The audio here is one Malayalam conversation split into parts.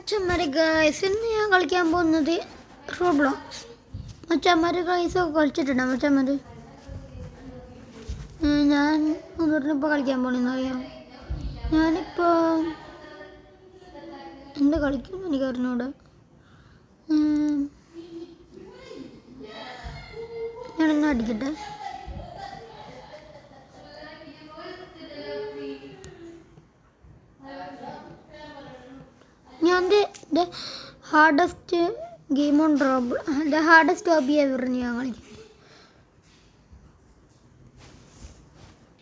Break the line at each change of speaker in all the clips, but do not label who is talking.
മച്ചന്മാരെ ഗൈസ് ഇന്ന് ഞാൻ കളിക്കാൻ പോകുന്നത് റോബ്ലോക്സ്. മച്ചന്മാരെ ഗൈസൊക്കെ കളിച്ചിട്ടുണ്ടോ മച്ചന്മാർ? ഞാൻ മുതിർന്നിപ്പോൾ കളിക്കാൻ പോകണമെന്ന് അറിയാം. ഞാനിപ്പോൾ എന്താ കളിക്കും എനിക്ക് അറിഞ്ഞൂടെ. ഞാനൊന്ന് അടിക്കട്ടെ. ഞാൻ the hardest game on rob the hardest hobby ever ഞാൻ കളിക്കും.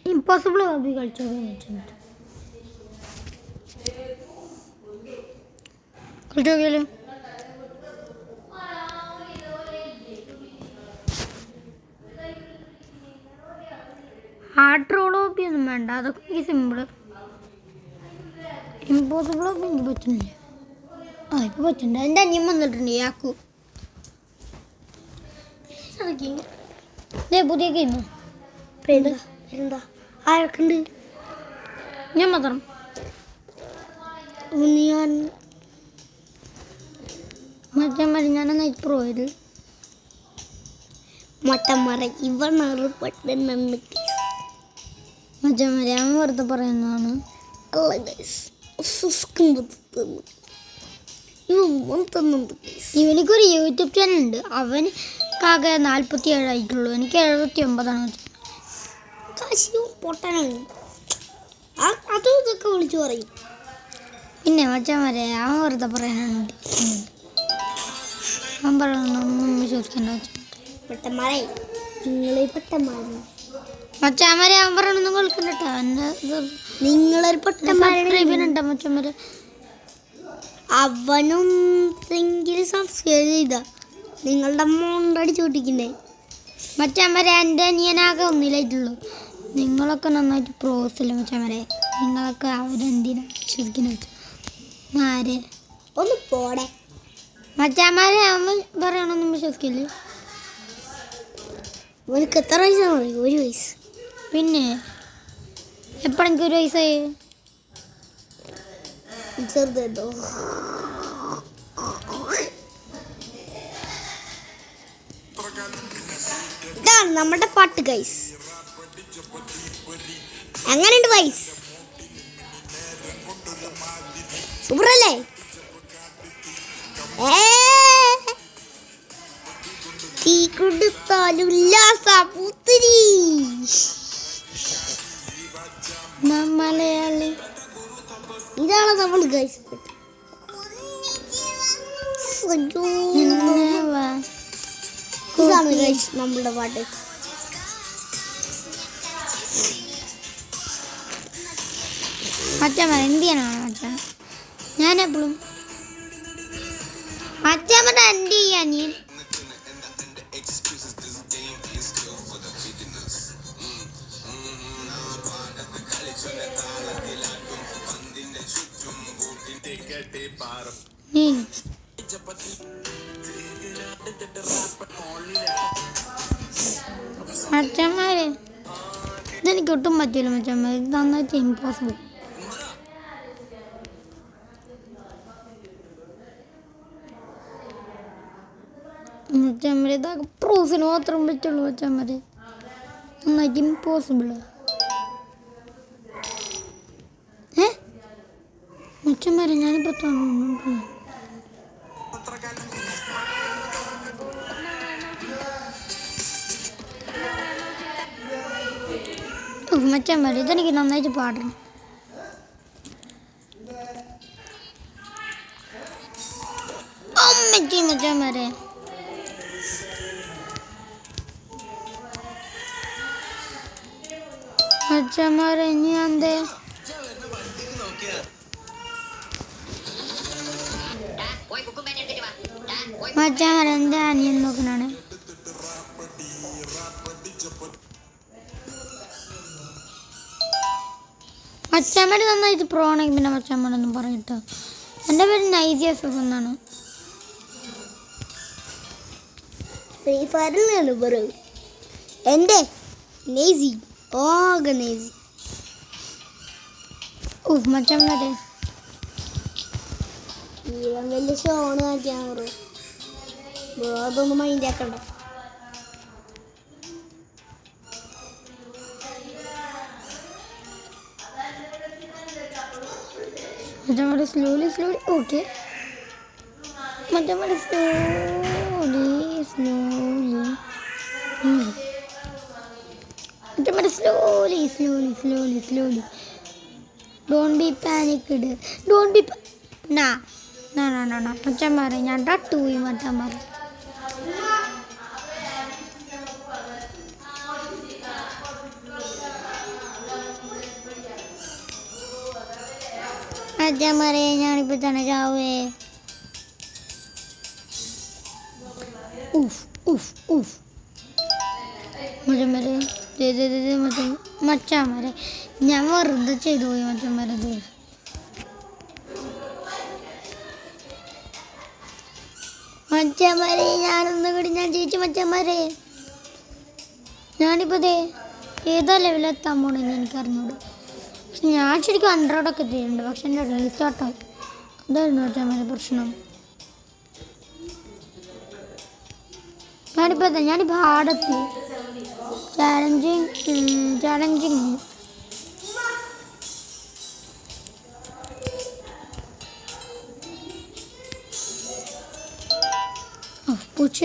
ഇമ്പോസിബിൾ ഹോബി കളിച്ചോളൂ. കളിച്ചോക്കിയാലോ? ഹാർഡ് റോൾ ഹോബി ഒന്നും വേണ്ട, അതൊക്കെ എനിക്ക് സിമ്പിള്. ഇമ്പോസിബിൾ ഹോബി എനിക്ക് പറ്റുന്നില്ല. ഇപ്പോൾ പറ്റുന്നുണ്ട്. എൻ്റെ അനിയൻ വന്നിട്ടുണ്ട് യാക്കു. പുതിയ ഗെയിം എന്താ ആരൊക്കെയുണ്ട്? ഞാൻ മാത്രം. ഞാൻ മറ്റന്മാർ ഞാനെന്നായി പോയത് മട്ടന്മാരെ ഇവണറ് പെട്ടെന്ന് മറ്റന്മാരെ അവൻ വെറുതെ പറയുന്നതാണ്. ഇവനിക്കൊരു യൂട്യൂബ് ചാനൽ ഉണ്ട്. അവന് കാകെ 47 ആയിട്ടുള്ളൂ. എനിക്ക് 79 പൊട്ടനാണ്. അതും ഇതൊക്കെ വിളിച്ചു പറയും. പിന്നെ മച്ചാമാരെ അവൻ വെറുതെ പറയാനാണ്. അവൻ പറയണൊന്നും വിശ്വസിക്കേണ്ട പെട്ടന്മാരെ. നിങ്ങളെ പെട്ടന്മാരെ മച്ചാമാരെ അവൻ പറയണൊന്നും കേൾക്കണ്ടോ. നിങ്ങളൊരു പെട്ടന്മാരുണ്ടോ മച്ചന്മാരെ? അവനും സബ്സ്ക്രൈബ് ചെയ്ത നിങ്ങളുടെ മോണ്ടടിച്ചു പൊട്ടിക്കുന്നേ മച്ചാമാരെ. എൻ്റെ അനിയനാകെ ഒന്നിലായിട്ടുള്ളൂ. നിങ്ങളൊക്കെ നന്നായിട്ട് പ്രോസില്ല മച്ചാമാരെ. നിങ്ങളൊക്കെ അവരെന്തിനാ വിശ്വസിക്കുന്നത്? ആരെ ഒന്ന് പോടെ മച്ചാമാരെ. അവൻ പറയണൊന്നും വിശ്വസിക്കില്ല. അവനക്ക് എത്ര വയസ്സാണ് പറയും? 1 വയസ്സ്. പിന്നെ എപ്പോഴെനിക്ക് 1 വയസ്സായി? ചെറുതോ? ഇതാണ് നമ്മുടെ പാട്ട് ഗൈസ്. എങ്ങനെയുണ്ട് ഗൈസ്? സൂപ്പറല്ലേ? തീ കൊടുത്താലുല്ലാസപുത്തിരി മലയാളി. ഇതാണ് നമ്മൾ ഗൈസ്. ഇതാണ് ഗൈസ് നമ്മളുടെ പാട്ട്. മച്ചാൻ എന്ത് ചെയ്യാനാണ് മച്ചാൻ? ഞാനെപ്പോഴും മച്ചാൻ എന്ത് ചെയ്യാൻ? മച്ചന്മാരെ ഇതെനിക്ക് ഒട്ടും പറ്റില്ല മച്ചന്മാർ. ഇത് നന്നായിട്ട് ഇമ്പോസിബിൾ. മച്ചന്മാരെ ഇതൊക്കെ പ്രൂഫിന് മാത്രം പറ്റുള്ളൂ മച്ചന്മാരെ. നന്നായിട്ട് ഇമ്പോസിബിൾ. മച്ചന്മാരെ ഞാനിപ്പോൾ മച്ചന്മാരെ ഇതെനിക്ക് നന്നായിട്ട് പാടണം. മച്ചന്മാരെ മച്ചന്മാരെ ഇനി എന്തേ മച്ചന്മാരെ എൻ്റെ അനിയൻ നോക്കണാണ്. മച്ചന്മാർ നന്നായിട്ട് പ്രോണെങ്കിൽ പിന്നെ മച്ചന്മാരൊന്നും പറയട്ടോ. എൻ്റെ പേര് നൈസിയസ് എന്നാണ്. ഫ്രീ ഫയറിലാണ് പറയും. എൻ്റെ നേസി ആകെ നേസി. മച്ചന്മാരെ ഈവൻ വലിയ ഷോണ് കാണിക്കാൻ ബ്രോ. ബ്രോ അതൊന്നും മൈൻഡ് ആക്കണ്ട. മറ്റേ സ്ലോലി ഓക്കെ. മറ്റേ slowly. Don't be panicked. Don't be മച്ചന്മാരെ ഞാൻ തട്ടുപോയി മച്ചന്മാരെ. മച്ചന്മാരെ ഞാനിപ്പോൾ തന്നെ ചാവേ. മച്ചന്മാരെ ഞാൻ വെറുതെ ചെയ്തു പോയി മച്ചന്മാരെ. മച്ചന്മാരെ ഞാനൊന്നും കൂടി ഞാൻ ജയിച്ചു മച്ചന്മാരെ. ഞാനിപ്പോൾ ഏതാ ലെവലെത്താൻ പോണെന്ന് എനിക്കറിഞ്ഞൂടെ. പക്ഷെ ഞാൻ ശരിക്കും 100 എത്തിയിട്ടുണ്ട്. പക്ഷെ എൻ്റെ റീസ്റ്റാർട്ടായി. അതായിരുന്നു മച്ചന്മാരെ പ്രശ്നം. ഞാനിപ്പോൾ ആടെത്തി. ചാലഞ്ചിങ് പൂച്ച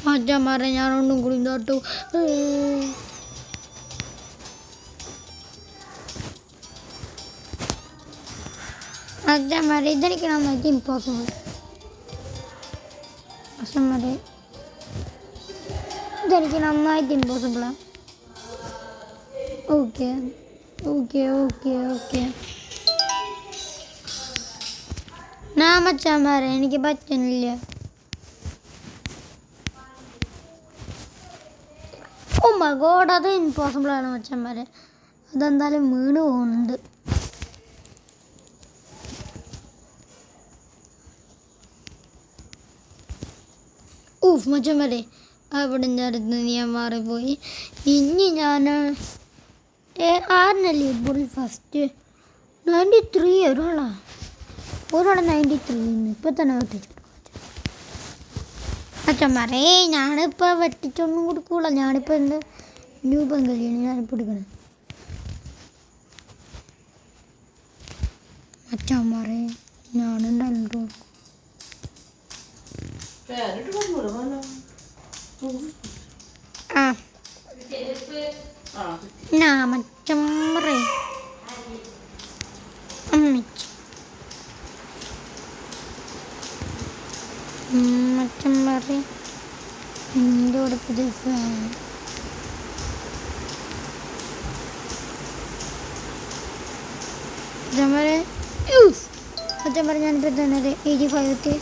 മച്ചന്മാരെ ഞാനൊന്നും കൂടി തോട്ടു. മച്ചന്മാരെ ഇതെനിക്ക് നന്നായിട്ട് ഇമ്പോസിബിൾ. മച്ചന്മാരെ ഇതെനിക്ക് നന്നായിട്ട് ഇമ്പോസിബിളാണ്. ഓക്കെ. മച്ചന്മാരെ എനിക്ക് പറ്റുന്നില്ല. ഓ മൈ ഗോഡ് അത് ഇമ്പോസിബിളാണ് മച്ചന്മാരെ. അതെന്തായാലും വീണ് പോകുന്നുണ്ട്. മച്ചന്മാരെ അവിടെ അടുത്ത് ഞാൻ മാറിപ്പോയി. ഇനി ഞാൻ ആറിനല്ലേ ഇപ്പോൾ ഫസ്റ്റ് 93 ഒരാളെ 93 ഇപ്പം തന്നെ വെട്ടിച്ചു. മച്ചന്മാരെ ഞാനിപ്പോൾ വെട്ടിച്ചൊന്നും കൊടുക്കൂല. ഞാനിപ്പോൾ എൻ്റെ ന്യൂ ബംഗാളിയാണ് ഞാനിപ്പോൾ എടുക്കണത്. മച്ചന്മാരെ ഞാനുണ്ടല്ലോ മച്ചന്മാരെ മച്ചന്മാരെ എൻ്റെ കൂടെ പുതിയ മച്ചന്മാരെ ഞാനിപ്പോൾ തന്നത് 85 എത്തി.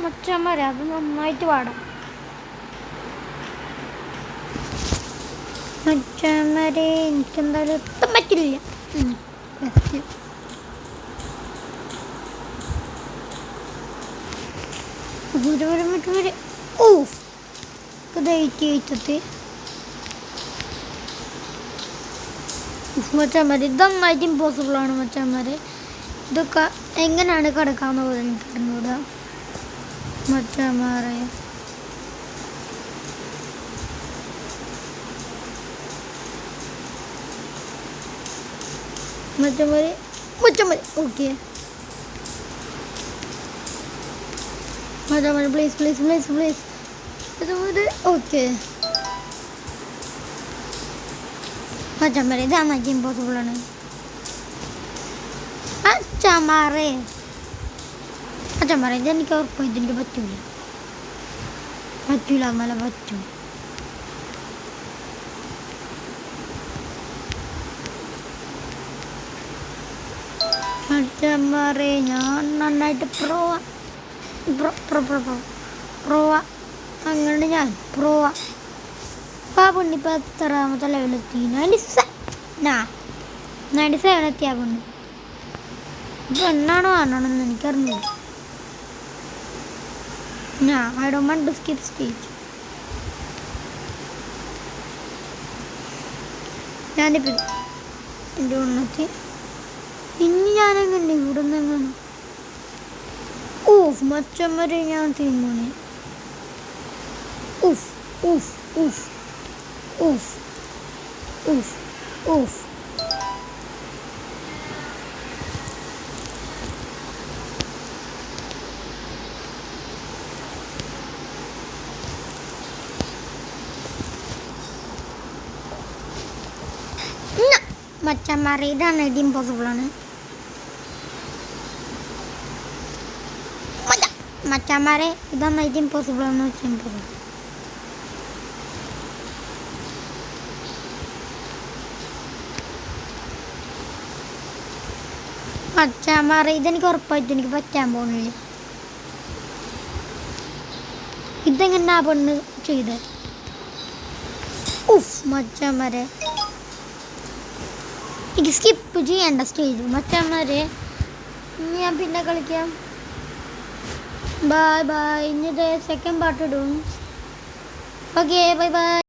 മച്ചന്മാരെ അത് നന്നായിട്ട് പാടാം. മച്ചന്മാരെ എനിക്കെന്തായാലും എത്താൻ പറ്റില്ല. മച്ചന്മാരെ ഇതൊന്നായിട്ട് ഇമ്പോസിബിളാണ് മച്ചന്മാരെ. ഇതൊക്കെ എങ്ങനെയാണ് കിടക്കാമെന്ന് പോലെ എനിക്കറിഞ്ഞൂടാ മച്ചന്മാരെ. ഓക്കെ മച്ചന്മാരെ പ്ലീസ് ഓക്കെ മച്ചന്മാരെ ഇതാണെനിക്ക് ഇമ്പോസിബിളാണ്. മച്ചന്മാരെ ഇതെനിക്ക് ഉറപ്പായിട്ട് എനിക്ക് പറ്റൂല എന്നാലും പറ്റും. മച്ചന്മാരെ ഞാൻ നന്നായിട്ട് അങ്ങനെ ഞാൻ പുണ്ണിപ്പോൾ എത്രാമത്തെ ലെവലെത്തി? 97 എത്തിയാ പുണ്ണി. ഇപ്പം എന്നാണോ ആണോന്ന് എനിക്കറിഞ്ഞില്ല. No, I don't want to skip speech. ഞാനിപ്പോൾ എൻ്റെ ഉണ്ണത്തി ഇനി ഞാനെങ്ങനെ ഇവിടെ നിന്ന് എങ്ങനെ ഊഫ് മച്ചം വരെ ഞാൻ തീരുമാനി ഊഫ് ഊഫ് ഊഫ് ഊഫ് ഊഫ് ഊഫ് മച്ചന്മാരെ ഇതാണ് ഇത് ഇമ്പോസിബിളാണ് മച്ചന്മാരെ ഇതാണ് ഇത് ഇമ്പോസിബിളാണെന്ന് വെച്ചാൽ ഇമ്പോസിബിൾ മച്ചന്മാരെ ഇതെനിക്ക് ഉറപ്പായിട്ടും എനിക്ക് പറ്റാൻ പോകുന്നില്ല ഇതെങ്ങനെ ആ പെണ്ണ് ചെയ്ത് ഉഫ് മച്ചന്മാരെ എനിക്ക് സ്കിപ്പ് ചെയ്യേണ്ട സ്റ്റേജ് മച്ചന്മാരെ ഞാൻ പിന്നെ കളിക്കാം ബൈ ബൈ ഇനി സെക്കൻഡ് പാർട്ട് ഇടും ഓക്കെ ബൈ ബൈ